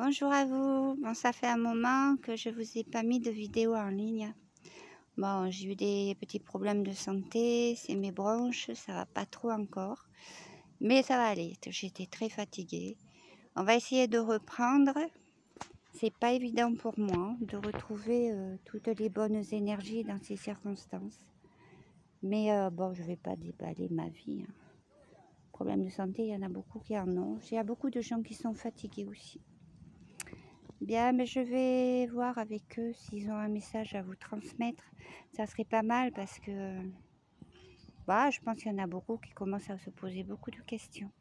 Bonjour à vous. Bon, ça fait un moment que je vous ai pas mis de vidéo en ligne. Bon, j'ai eu des petits problèmes de santé, c'est mes bronches, ça va pas trop encore, mais ça va aller. J'étais très fatiguée. On va essayer de reprendre. C'est pas évident pour moi de retrouver toutes les bonnes énergies dans ces circonstances. Mais bon, je vais pas déballer ma vie, hein. Problèmes de santé, il y en a beaucoup qui en ont. Il y a beaucoup de gens qui sont fatigués aussi. Bien, mais je vais voir avec eux s'ils ont un message à vous transmettre. Ça serait pas mal parce que je pense qu'il y en a beaucoup qui commencent à se poser beaucoup de questions.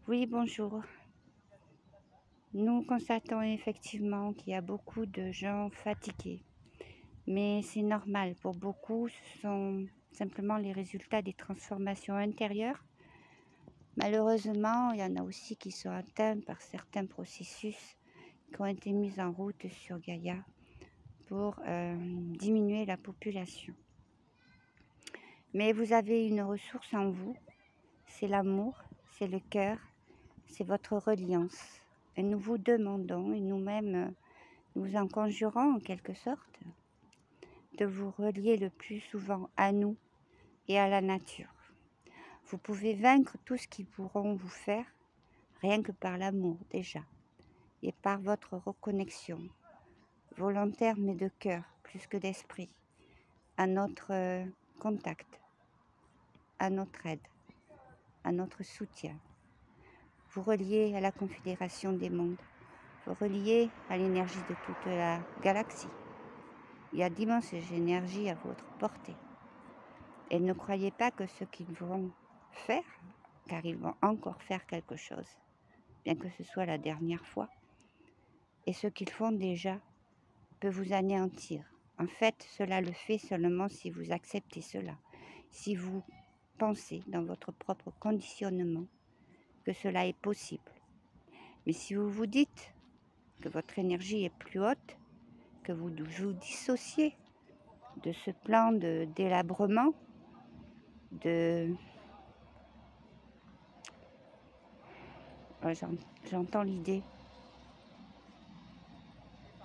Oui, bonjour. Nous constatons effectivement qu'il y a beaucoup de gens fatigués. Mais c'est normal. Pour beaucoup, ce sont simplement les résultats des transformations intérieures. Malheureusement, il y en a aussi qui sont atteints par certains processus qui ont été mis en route sur Gaïa pour diminuer la population. Mais vous avez une ressource en vous, c'est l'amour, c'est le cœur, c'est votre reliance. Et nous vous demandons, et nous-mêmes nous en conjurons en quelque sorte, de vous relier le plus souvent à nous et à la nature. Vous pouvez vaincre tout ce qu'ils pourront vous faire, rien que par l'amour déjà, et par votre reconnexion, volontaire mais de cœur, plus que d'esprit, à notre contact, à notre aide, à notre soutien. Vous reliez à la Confédération des mondes, vous reliez à l'énergie de toute la galaxie. Il y a d'immenses énergies à votre portée. Et ne croyez pas que ce qu'ils vont faire, car ils vont encore faire quelque chose, bien que ce soit la dernière fois, et ce qu'ils font déjà peut vous anéantir. En fait, cela le fait seulement si vous acceptez cela, si vous pensez dans votre propre conditionnement que cela est possible. Mais si vous vous dites que votre énergie est plus haute, que vous vous dissociez de ce plan de délabrement, j'entends l'idée,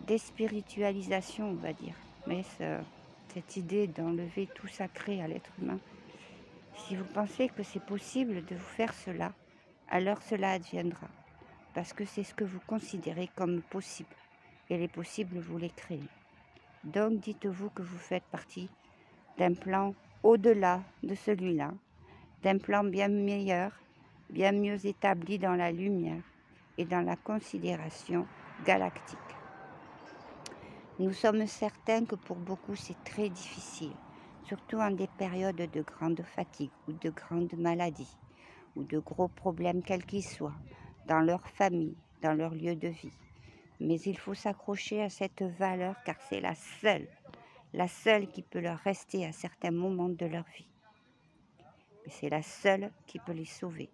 déspiritualisation, on va dire, mais cette idée d'enlever tout sacré à l'être humain, si vous pensez que c'est possible de vous faire cela, alors cela adviendra, parce que c'est ce que vous considérez comme possible, et les possibles, vous les créez. Donc dites-vous que vous faites partie d'un plan au-delà de celui-là, d'un plan bien meilleur, bien mieux établi dans la lumière et dans la considération galactique. Nous sommes certains que pour beaucoup c'est très difficile, surtout en des périodes de grande fatigue ou de grandes maladies ou de gros problèmes quels qu'ils soient, dans leur famille, dans leur lieu de vie. Mais il faut s'accrocher à cette valeur car c'est la seule qui peut leur rester à certains moments de leur vie. Mais c'est la seule qui peut les sauver.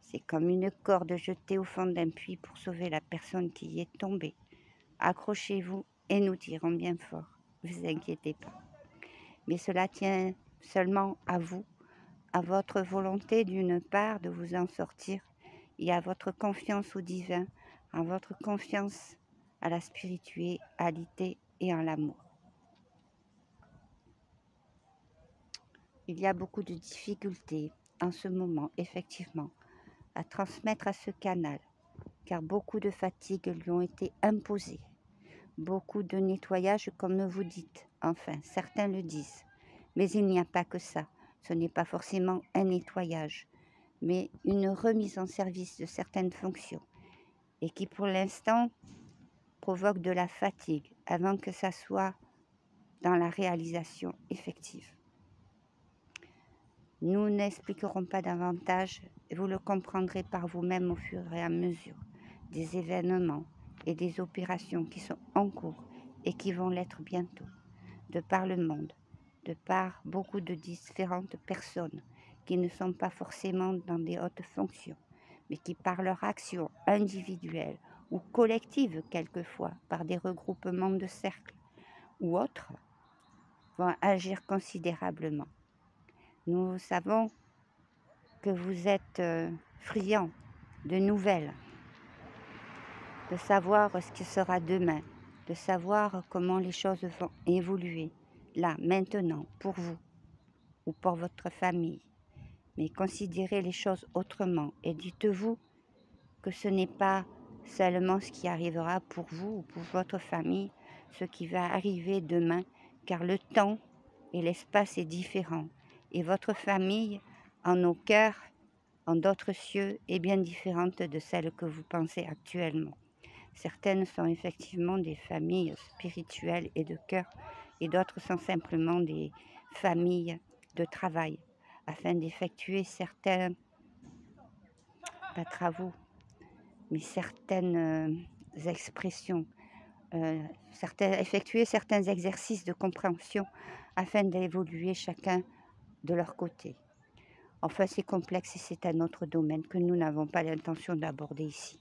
C'est comme une corde jetée au fond d'un puits pour sauver la personne qui y est tombée. Accrochez-vous et nous tirons bien fort, ne vous inquiétez pas. Mais cela tient seulement à vous, à votre volonté d'une part de vous en sortir et à votre confiance au divin, à votre confiance à la spiritualité et en l'amour. Il y a beaucoup de difficultés en ce moment, effectivement, à transmettre à ce canal, car beaucoup de fatigues lui ont été imposées. Beaucoup de nettoyage, comme vous dites, enfin, certains le disent. Mais il n'y a pas que ça. Ce n'est pas forcément un nettoyage, mais une remise en service de certaines fonctions, et qui pour l'instant provoque de la fatigue, avant que ça soit dans la réalisation effective. Nous n'expliquerons pas davantage, et vous le comprendrez par vous-même au fur et à mesure des événements et des opérations qui sont en cours et qui vont l'être bientôt, de par le monde, de par beaucoup de différentes personnes qui ne sont pas forcément dans des hautes fonctions, mais qui par leur action individuelle ou collective quelquefois, par des regroupements de cercles ou autres, vont agir considérablement. Nous savons que vous êtes friand de nouvelles, de savoir ce qui sera demain, de savoir comment les choses vont évoluer, là, maintenant, pour vous ou pour votre famille. Mais considérez les choses autrement et dites-vous que ce n'est pas seulement ce qui arrivera pour vous ou pour votre famille, ce qui va arriver demain, car le temps et l'espace est différent. Et votre famille, en nos cœurs, en d'autres cieux, est bien différente de celle que vous pensez actuellement. Certaines sont effectivement des familles spirituelles et de cœur, et d'autres sont simplement des familles de travail, afin d'effectuer certains, pas travaux, mais certaines expressions, effectuer certains exercices de compréhension afin d'évoluer chacun de leur côté. Enfin, c'est complexe et c'est un autre domaine que nous n'avons pas l'intention d'aborder ici.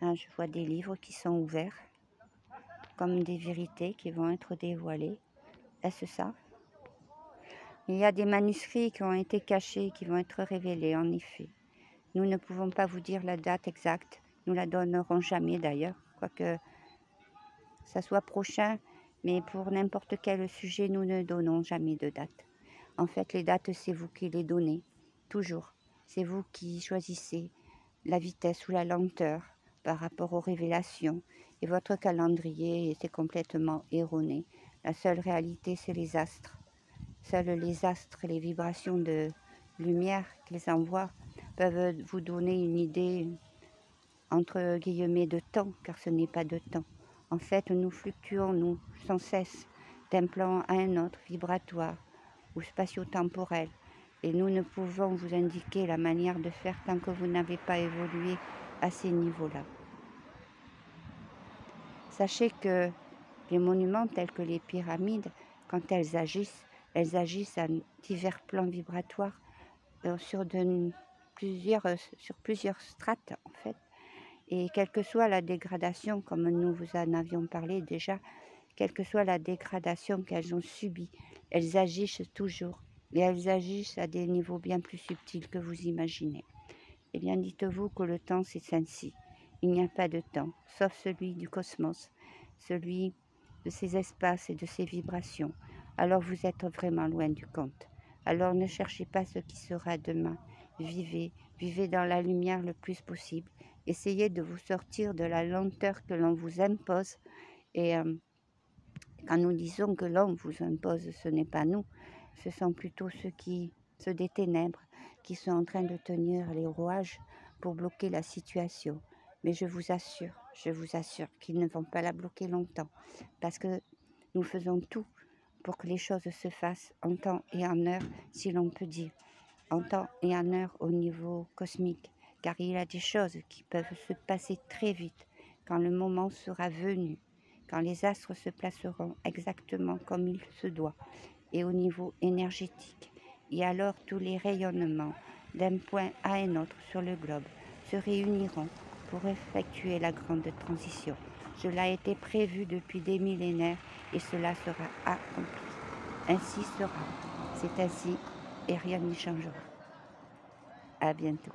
Ah, je vois des livres qui sont ouverts, comme des vérités qui vont être dévoilées. Est-ce ça? Il y a des manuscrits qui ont été cachés, qui vont être révélés, en effet. Nous ne pouvons pas vous dire la date exacte. Nous la donnerons jamais d'ailleurs, quoique ça soit prochain, mais pour n'importe quel sujet, nous ne donnons jamais de date. En fait, les dates, c'est vous qui les donnez, toujours. C'est vous qui choisissez la vitesse ou la lenteur par rapport aux révélations. Et votre calendrier était complètement erroné. La seule réalité, c'est les astres. Seuls les astres, les vibrations de lumière qu'ils envoient, peuvent vous donner une idée, entre guillemets, de temps, car ce n'est pas de temps. En fait, nous fluctuons, nous, sans cesse, d'un plan à un autre, vibratoire ou spatio-temporel. Et nous ne pouvons vous indiquer la manière de faire tant que vous n'avez pas évolué à ces niveaux-là. Sachez que les monuments tels que les pyramides, quand elles agissent à divers plans vibratoires sur plusieurs strates en fait. Et quelle que soit la dégradation, comme nous vous en avions parlé déjà, quelle que soit la dégradation qu'elles ont subie, elles agissent toujours. Et elles agissent à des niveaux bien plus subtils que vous imaginez. Eh bien, dites-vous que le temps, c'est ainsi. Il n'y a pas de temps, sauf celui du cosmos, celui de ces espaces et de ces vibrations. Alors vous êtes vraiment loin du compte. Alors ne cherchez pas ce qui sera demain. Vivez dans la lumière le plus possible. Essayez de vous sortir de la lenteur que l'on vous impose. Et quand nous disons que l'on vous impose, ce n'est pas nous. Ce sont plutôt ceux des ténèbres qui sont en train de tenir les rouages pour bloquer la situation. Mais je vous assure qu'ils ne vont pas la bloquer longtemps. Parce que nous faisons tout pour que les choses se fassent en temps et en heure, si l'on peut dire. En temps et en heure au niveau cosmique. Car il y a des choses qui peuvent se passer très vite quand le moment sera venu. Quand les astres se placeront exactement comme il se doit et au niveau énergétique. Et alors tous les rayonnements d'un point à un autre sur le globe se réuniront pour effectuer la grande transition. Cela a été prévu depuis des millénaires et cela sera accompli. Ainsi sera. C'est ainsi et rien n'y changera. À bientôt.